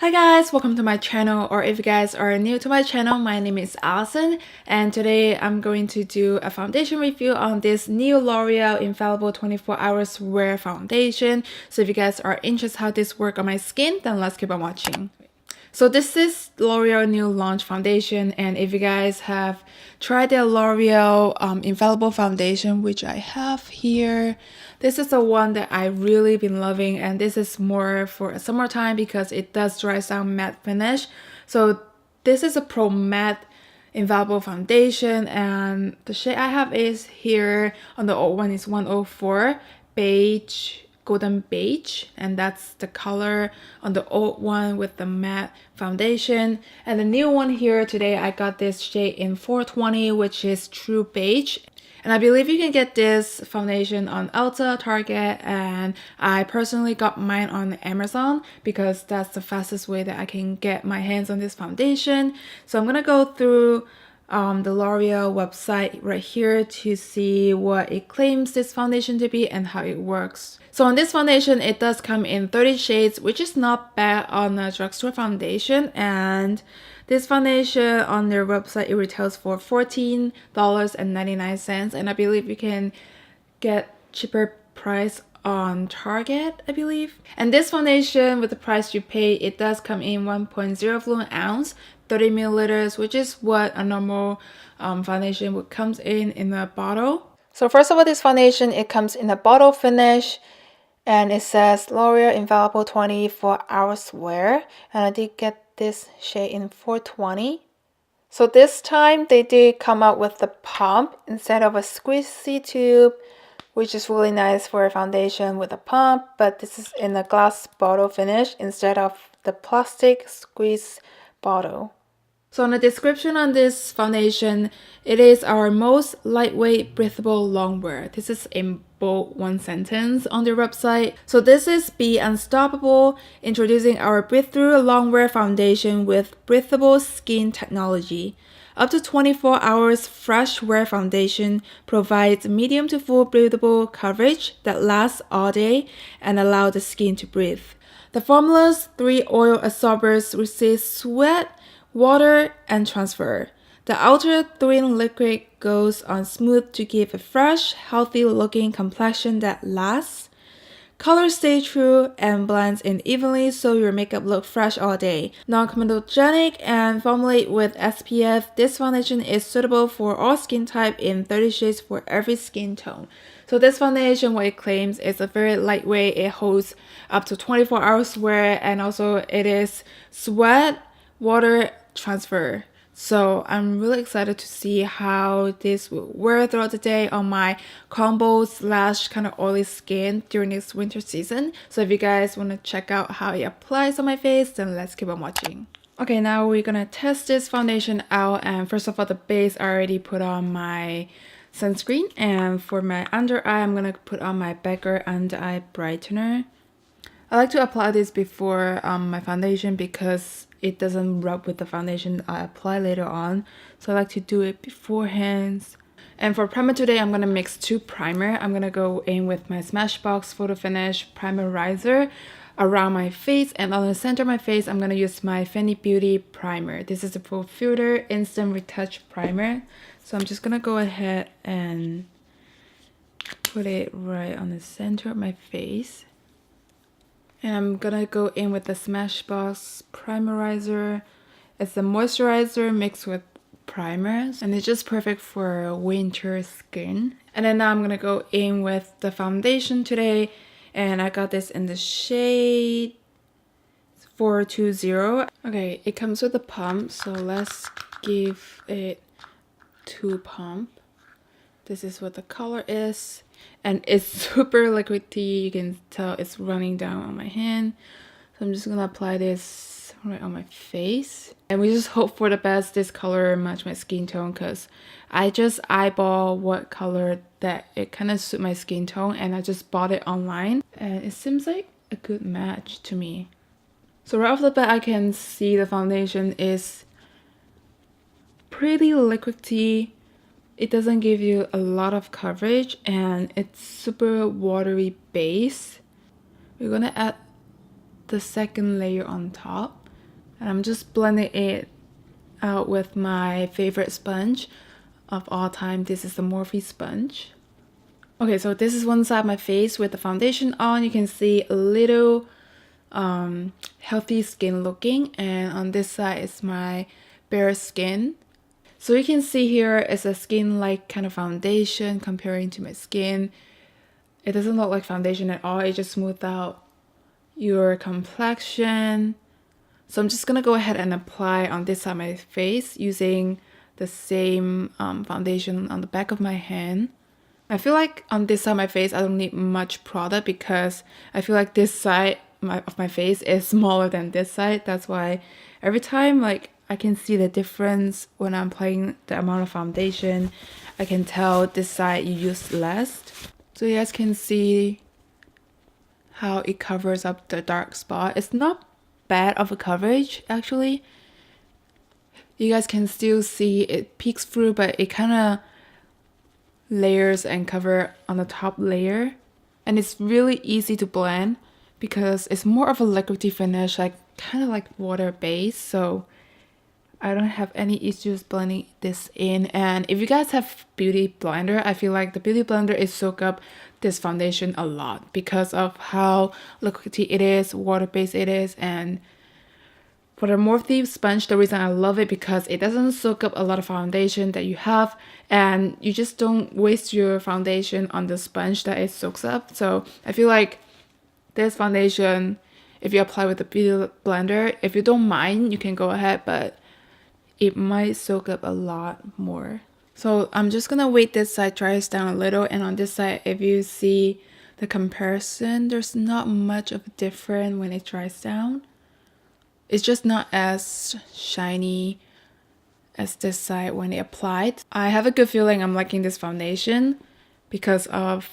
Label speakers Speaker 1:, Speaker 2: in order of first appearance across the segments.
Speaker 1: Hi guys, welcome to my channel, or if you guys are new to my channel, my name is Alison, and today I'm going to do a foundation review on this new L'Oreal Infallible 24 Hours Wear Foundation. So if you guys are interested how this works on my skin, then let's keep on watching. So this is L'Oreal new launch foundation, and if you guys have tried the L'Oreal Infallible foundation, which I have here, this is the one that I really been loving, and this is more for summertime because it does dry down matte finish. So this is a Pro Matte Infallible foundation, and the shade I have is here on the old one is 104 beige, golden beige, and that's the color on the old one with the matte foundation. And the new one here today, I got this shade in 420, which is true beige. And I believe you can get this foundation on Ulta, Target, and I personally got mine on Amazon because that's the fastest way that I can get my hands on this foundation. So I'm gonna go through the L'Oreal website right here to see what it claims this foundation to be and how it works. So on this foundation, it does come in 30 shades, which is not bad on a drugstore foundation. And this foundation on their website, it retails for $14.99, and I believe you can get cheaper price on Target, I believe. And this foundation, with the price you pay, it does come in 1.0 fluid ounce, 30 milliliters, which is what a normal foundation would comes in a bottle. So first of all, this foundation, it comes in a bottle finish, and it says L'Oreal Infallible 24 Hours Wear, and I did get this shade in 420. So this time they did come out with the pump instead of a squeezy tube, which is really nice for a foundation with a pump, but this is in a glass bottle finish instead of the plastic squeeze bottle. So on the description on this foundation, it is our most lightweight, breathable longwear. This is in bold one sentence on their website. So this is Be Unstoppable, introducing our breaththrough longwear foundation with breathable skin technology. Up to 24 hours fresh wear foundation provides medium to full breathable coverage that lasts all day and allow the skin to breathe. The formula's 3 oil absorbers resist sweat, water, and transfer. The outer thin liquid goes on smooth to give a fresh, healthy looking complexion that lasts. Colors stay true and blends in evenly so your makeup looks fresh all day. Non-comedogenic and formulate with SPF, this foundation is suitable for all skin type in 30 shades for every skin tone. So this foundation, what it claims, is a very lightweight. It holds up to 24 hours wear, and also it is sweat, water transfer. So I'm really excited to see how this will wear throughout the day on my combo / kind of oily skin during this winter season. So if you guys want to check out how it applies on my face, then let's keep on watching. Okay, now we're gonna test this foundation out, and first of all, the base, I already put on my sunscreen, and for my under eye, I'm gonna put on my Beggar Under Eye Brightener. I like to apply this before my foundation because it doesn't rub with the foundation I apply later on. So I like to do it beforehand. And for primer today, I'm going to mix 2 primer. I'm going to go in with my Smashbox Photo Finish Primerizer around my face. And on the center of my face, I'm going to use my Fenty Beauty Primer. This is a Pro Filter Instant Retouch Primer. So I'm just going to go ahead and put it right on the center of my face. And I'm gonna go in with the Smashbox Primerizer. It's a moisturizer mixed with primers, and it's just perfect for winter skin. And then now I'm gonna go in with the foundation today, and I got this in the shade 420. Okay, it comes with a pump, so let's give it 2 pump. This is what the color is, and it's super liquidy. You can tell it's running down on my hand. So I'm just gonna apply this right on my face, and we just hope for the best this color match my skin tone, because I just eyeball what color that it kind of suit my skin tone, and I just bought it online, and it seems like a good match to me. So right off the bat, I can see the foundation is pretty liquidy. It doesn't give you a lot of coverage, and it's super watery base. We're gonna add the second layer on top. And I'm just blending it out with my favorite sponge of all time. This is the Morphe sponge. Okay, so this is one side of my face with the foundation on. You can see a little healthy skin looking, and on this side is my bare skin. So you can see here it's a skin-like kind of foundation comparing to my skin. It doesn't look like foundation at all. It just smoothed out your complexion. So I'm just gonna go ahead and apply on this side of my face using the same foundation on the back of my hand. I feel like on this side of my face I don't need much product because I feel like this side of my face is smaller than this side. That's why every time like I can see the difference when I'm applying the amount of foundation. I can tell this side you use less. So you guys can see how it covers up the dark spot. It's not bad of a coverage actually. You guys can still see it peeks through, but it kind of layers and cover on the top layer, and it's really easy to blend because it's more of a liquidy finish, like kind of like water based, so I don't have any issues blending this in. And if you guys have beauty blender, I feel like the beauty blender is soak up this foundation a lot because of how liquidy it is, water based it is. And for the Morphe sponge, the reason I love it because it doesn't soak up a lot of foundation that you have, and you just don't waste your foundation on the sponge that it soaks up. So I feel like this foundation, if you apply with the beauty blender, if you don't mind, you can go ahead, but it might soak up a lot more. So I'm just gonna wait this side dries down a little, and on this side, if you see the comparison, there's not much of a difference when it dries down. It's just not as shiny as this side when it applied. I have a good feeling I'm liking this foundation because of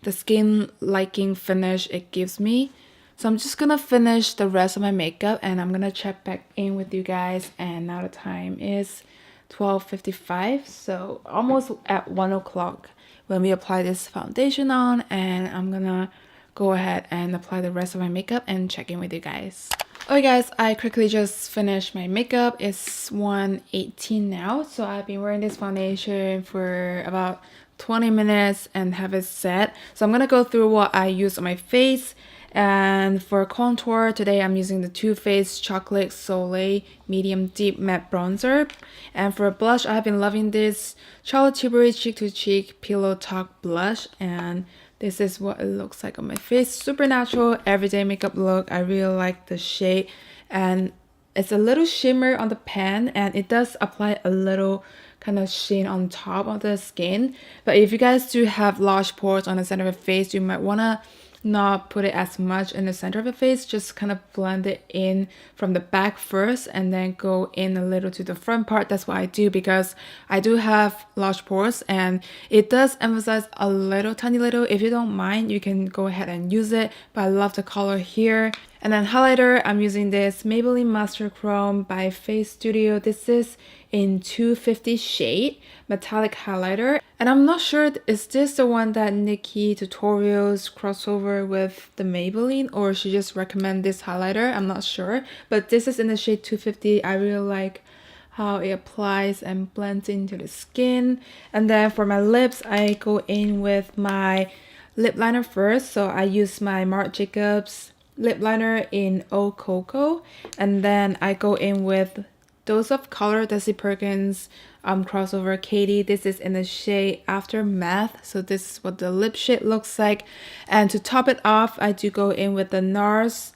Speaker 1: the skin liking finish it gives me. So I'm just gonna finish the rest of my makeup and I'm gonna check back in with you guys. And now the time is 12:55, so almost at 1 o'clock when we apply this foundation on, and I'm gonna go ahead and apply the rest of my makeup and check in with you guys. Okay guys, I quickly just finished my makeup. It's 1:18 now, so I've been wearing this foundation for about 20 minutes and have it set. So I'm gonna go through what I use on my face. And for contour, today I'm using the Too Faced Chocolate Soleil Medium Deep Matte Bronzer. And for blush, I've been loving this Charlotte Tilbury Cheek to Cheek Pillow Talk Blush. And this is what it looks like on my face. Super natural, everyday makeup look. I really like the shade. And it's a little shimmer on the pan, and it does apply a little kind of sheen on top of the skin. But if you guys do have large pores on the center of the face, you might want to not put it as much in the center of the face, just kind of blend it in from the back first and then go in a little to the front part. That's what I do because I do have large pores and it does emphasize a little, tiny little. If you don't mind, you can go ahead and use it, but I love the color here. And then highlighter, I'm using this Maybelline Master Chrome by Face Studio. This is in 250 shade metallic highlighter, and I'm not sure, is this the one that Nikki Tutorials crossover with the Maybelline, or she just recommend this highlighter? I'm not sure, but this is in the shade 250. I really like how it applies and blends into the skin. And then for my lips, I go in with my lip liner first. So I use my Marc Jacobs lip liner in Eau Coco, and then I go in with Dose of Color Desi Perkins crossover Katie. This is in the shade Aftermath, so this is what the lip shade looks like. And to top it off, I do go in with the NARS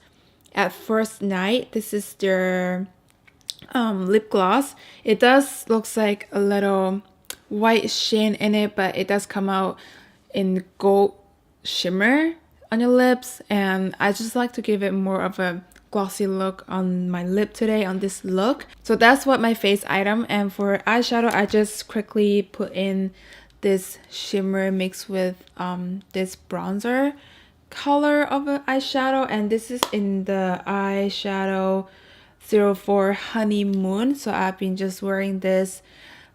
Speaker 1: At First Night. This is their lip gloss. It does looks like a little white sheen in it, but it does come out in gold shimmer on your lips, and I just like to give it more of a glossy look on my lip today on this look. So that's what my face item. And for eyeshadow, I just quickly put in this shimmer mixed with this bronzer color of an eyeshadow, and this is in the eyeshadow 04 Honeymoon. So I've been just wearing this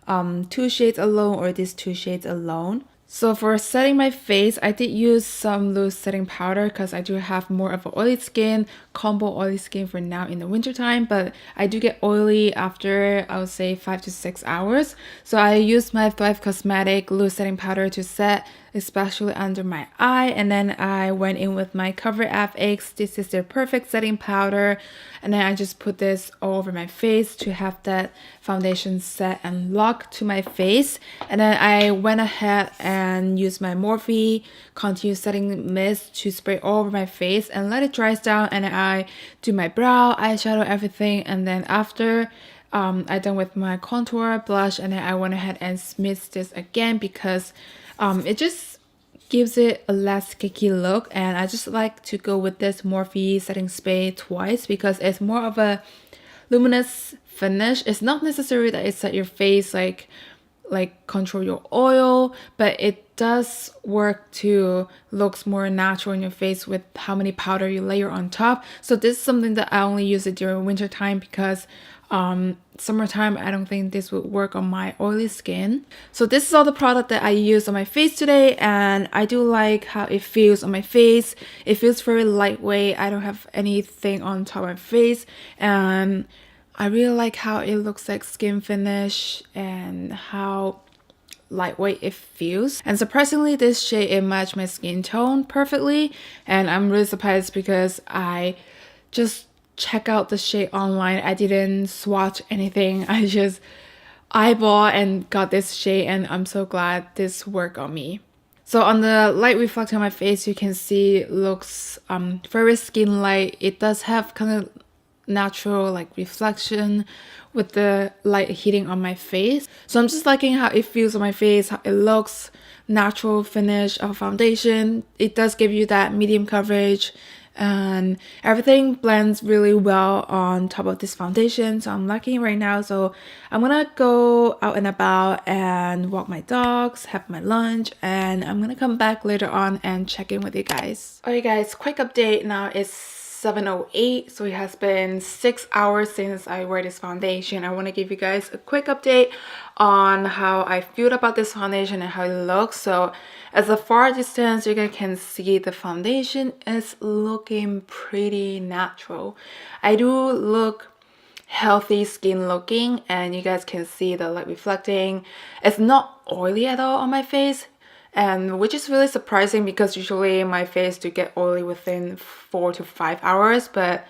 Speaker 1: 2 shades alone or these 2 shades alone. So for setting my face, I did use some loose setting powder because I do have more of an oily skin, combo oily skin for now in the winter time, but I do get oily after, I would say, 5 to 6 hours. So I used my Thrive Cosmetic loose setting powder to set, especially under my eye, and then I went in with my Cover FX. This is their perfect setting powder, and then I just put this all over my face to have that foundation set and lock to my face. And then I went ahead and used my Morphe Contour Setting Mist to spray all over my face and let it dry down, and then I do my brow, eyeshadow, everything. And then after I done with my contour, blush, and then I went ahead and smidged this again because it just gives it a less cakey look, and I just like to go with this Morphe setting spray twice because it's more of a luminous finish. It's not necessary that it set your face like control your oil, but it does work to looks more natural in your face with how many powder you layer on top. So this is something that I only use it during winter time because summertime I don't think this would work on my oily skin. So this is all the product that I use on my face today, and I do like how it feels on my face. It feels very lightweight. I don't have anything on top of my face, and I really like how it looks like skin finish and how lightweight it feels. And surprisingly, this shade, it matched my skin tone perfectly, and I'm really surprised because I just check out the shade online. I didn't swatch anything. I just eyeball and got this shade, and I'm so glad this worked on me. So on the light reflecting on my face, you can see it looks very skin light. It does have kind of natural like reflection with the light hitting on my face. So I'm just liking how it feels on my face, how it looks, natural finish of foundation. It does give you that medium coverage, and everything blends really well on top of this foundation. So I'm liking it right now. So I'm gonna go out and about and walk my dogs, have my lunch, and I'm gonna come back later on and check in with you guys. Alright guys, quick update. Now it's 7:08, so it has been 6 hours since I wear this foundation. I want to give you guys a quick update on how I feel about this foundation and how it looks. So as a far distance, you guys can see the foundation is looking pretty natural. I do look healthy skin looking, and you guys can see the light reflecting. It's not oily at all on my face, and which is really surprising because usually my face do get oily within 4 to 5 hours, but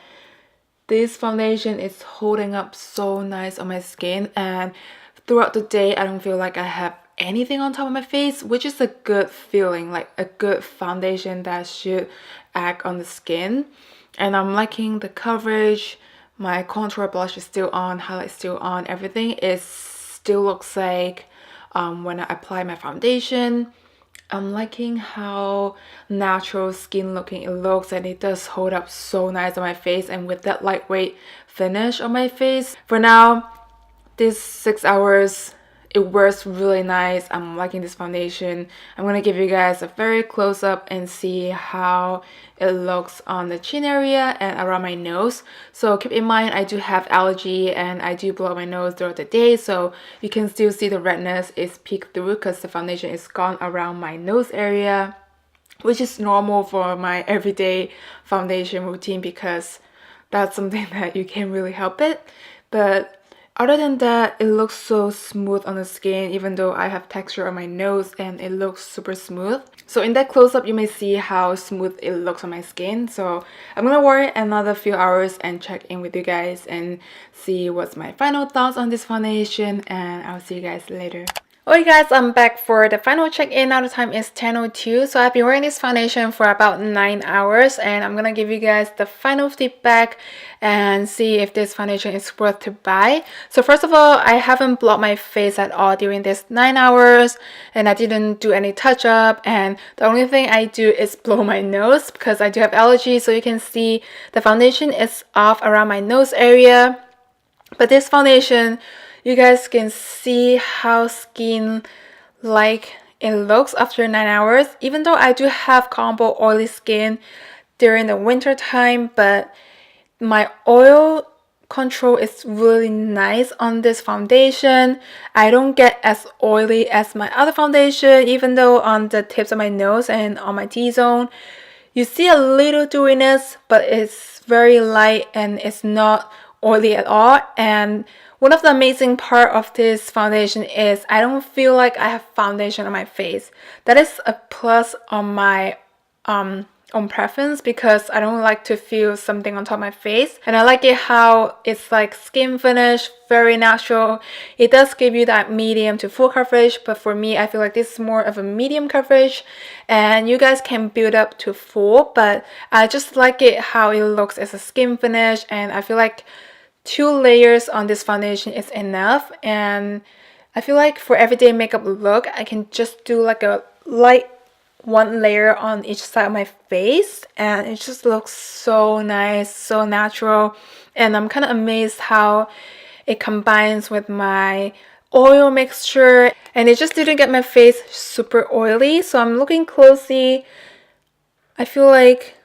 Speaker 1: this foundation is holding up so nice on my skin, and throughout the day I don't feel like I have anything on top of my face, which is a good feeling, like a good foundation that should act on the skin. And I'm liking the coverage. My contour blush is still on, highlight still on, everything is still looks like when I apply my foundation. I'm liking how natural skin looking it looks, and it does hold up so nice on my face, and with that lightweight finish on my face. For now, this 6 hours, it works really nice. I'm liking this foundation. I'm gonna give you guys a very close up and see how it looks on the chin area and around my nose. So keep in mind, I do have allergy and I do blow out my nose throughout the day, so you can still see the redness is peeked through because the foundation is gone around my nose area, which is normal for my everyday foundation routine because that's something that you can't really help it. But other than that, it looks so smooth on the skin, even though I have texture on my nose and it looks super smooth. So in that close-up, you may see how smooth it looks on my skin. So I'm gonna wear it another few hours and check in with you guys and see what's my final thoughts on this foundation, and I'll see you guys later. Alright guys, I'm back for the final check-in. Now the time is 10:02. So I've been wearing this foundation for about 9 hours, and I'm gonna give you guys the final feedback and see if this foundation is worth to buy. So first of all, I haven't blocked my face at all during this 9 hours, and I didn't do any touch-up, and the only thing I do is blow my nose because I do have allergies. So you can see the foundation is off around my nose area. But this foundation, you guys can see how skin like it looks after 9 hours. Even though I do have combo oily skin during the winter time, but my oil control is really nice on this foundation. I don't get as oily as my other foundation, even though on the tips of my nose and on my T-zone, you see a little dewiness, but it's very light and it's not oily at all. And one of the amazing part of this foundation is I don't feel like I have foundation on my face. That is a plus on my own preference, because I don't like to feel something on top of my face, and I like it how it's like skin finish, very natural. It does give you that medium to full coverage, but for me, I feel like this is more of a medium coverage, and you guys can build up to full, but I just like it how it looks as a skin finish, and I feel like 2 layers on this foundation is enough. And I feel like for everyday makeup look, I can just do like a light 1 layer on each side of my face, and it just looks so nice, so natural. And I'm kind of amazed how it combines with my oil mixture, and it just didn't get my face super oily. So I'm looking closely. I feel like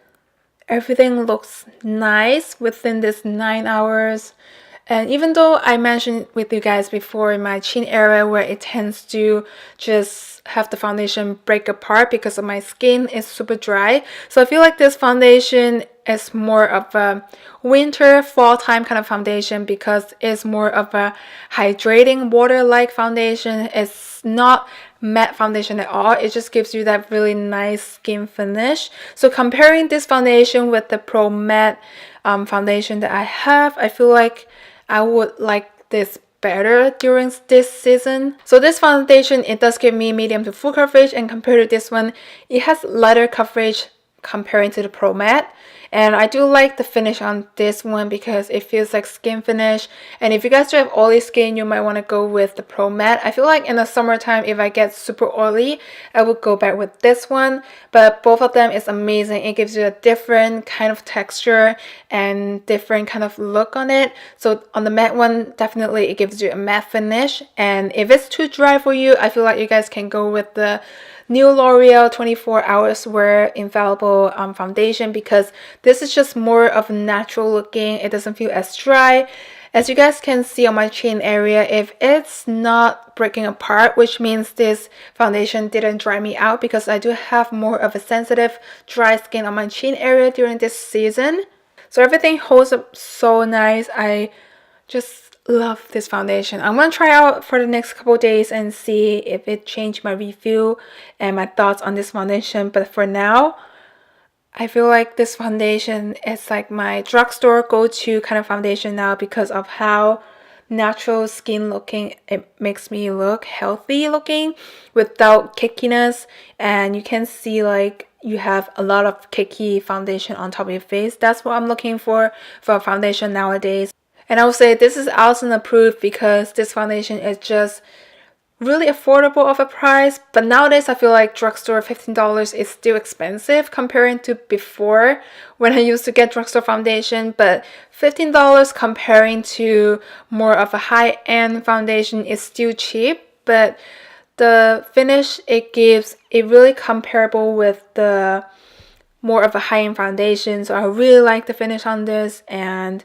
Speaker 1: everything looks nice within this 9 hours. And even though I mentioned with you guys before in my chin area where it tends to just have the foundation break apart because of my skin is super dry, so I feel like this foundation is more of a winter fall time kind of foundation, because it's more of a hydrating water-like foundation. It's not matte foundation at all. It just gives you that really nice skin finish. So comparing this foundation with the Pro Matte foundation that I have, I feel like I would like this better during this season. So this foundation, it does give me medium to full coverage, and compared to this one, it has lighter coverage comparing to the Pro Matte. And I do like the finish on this one because it feels like skin finish. And if you guys do have oily skin, you might want to go with the Pro Matte. I feel like in the summertime, if I get super oily, I would go back with this one. But both of them is amazing. It gives you a different kind of texture and different kind of look on it. So on the matte one, definitely it gives you a matte finish. And if it's too dry for you, I feel like you guys can go with the new L'Oreal 24 Hours Wear Infallible foundation, because this is just more of natural looking. It doesn't feel as dry. As you guys can see on my chin area, if it's not breaking apart, which means this foundation didn't dry me out, because I do have more of a sensitive dry skin on my chin area during this season. So everything holds up so nice. I just love this foundation. I'm gonna try out for the next couple days and see if it changed my review and my thoughts on this foundation. But for now, I feel like this foundation is like my drugstore go-to kind of foundation now, because of how natural skin looking it makes me look, healthy looking without cakeiness. And you can see like you have a lot of cakey foundation on top of your face. That's what I'm looking for a foundation nowadays. And I would say this is Alison approved, because this foundation is just really affordable of a price. But nowadays I feel like drugstore $15 is still expensive comparing to before when I used to get drugstore foundation. But $15 comparing to more of a high-end foundation is still cheap. But the finish it gives, it really comparable with the more of a high-end foundation. So I really like the finish on this, and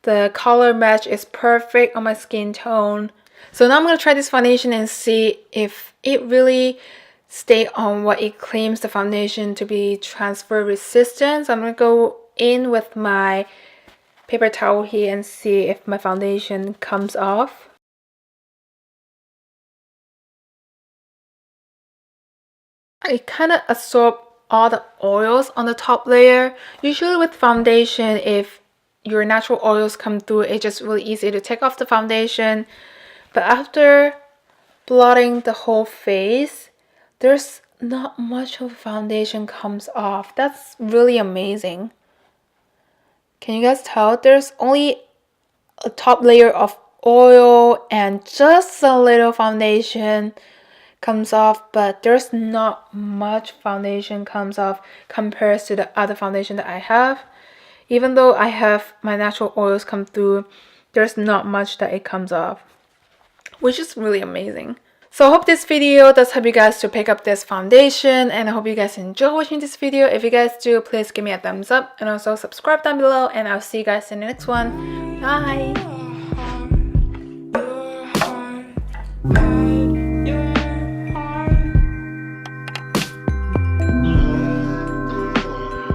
Speaker 1: the color match is perfect on my skin tone. So now I'm going to try this foundation and see if it really stay on what it claims the foundation to be, transfer resistant. So I'm going to go in with my paper towel here and see if my foundation comes off. I kind of absorb all the oils on the top layer. Usually with foundation, if your natural oils come through, it's just really easy to take off the foundation. But after blotting the whole face, there's not much of foundation comes off. That's really amazing. Can you guys tell? There's only a top layer of oil and just a little foundation comes off, but there's not much foundation comes off compared to the other foundation that I have. Even though I have my natural oils come through, there's not much that it comes off, which is really amazing. So I hope this video does help you guys to pick up this foundation, and I hope you guys enjoy watching this video. If you guys do, please give me a thumbs up and also subscribe down below, and I'll see you guys in the next one. Bye!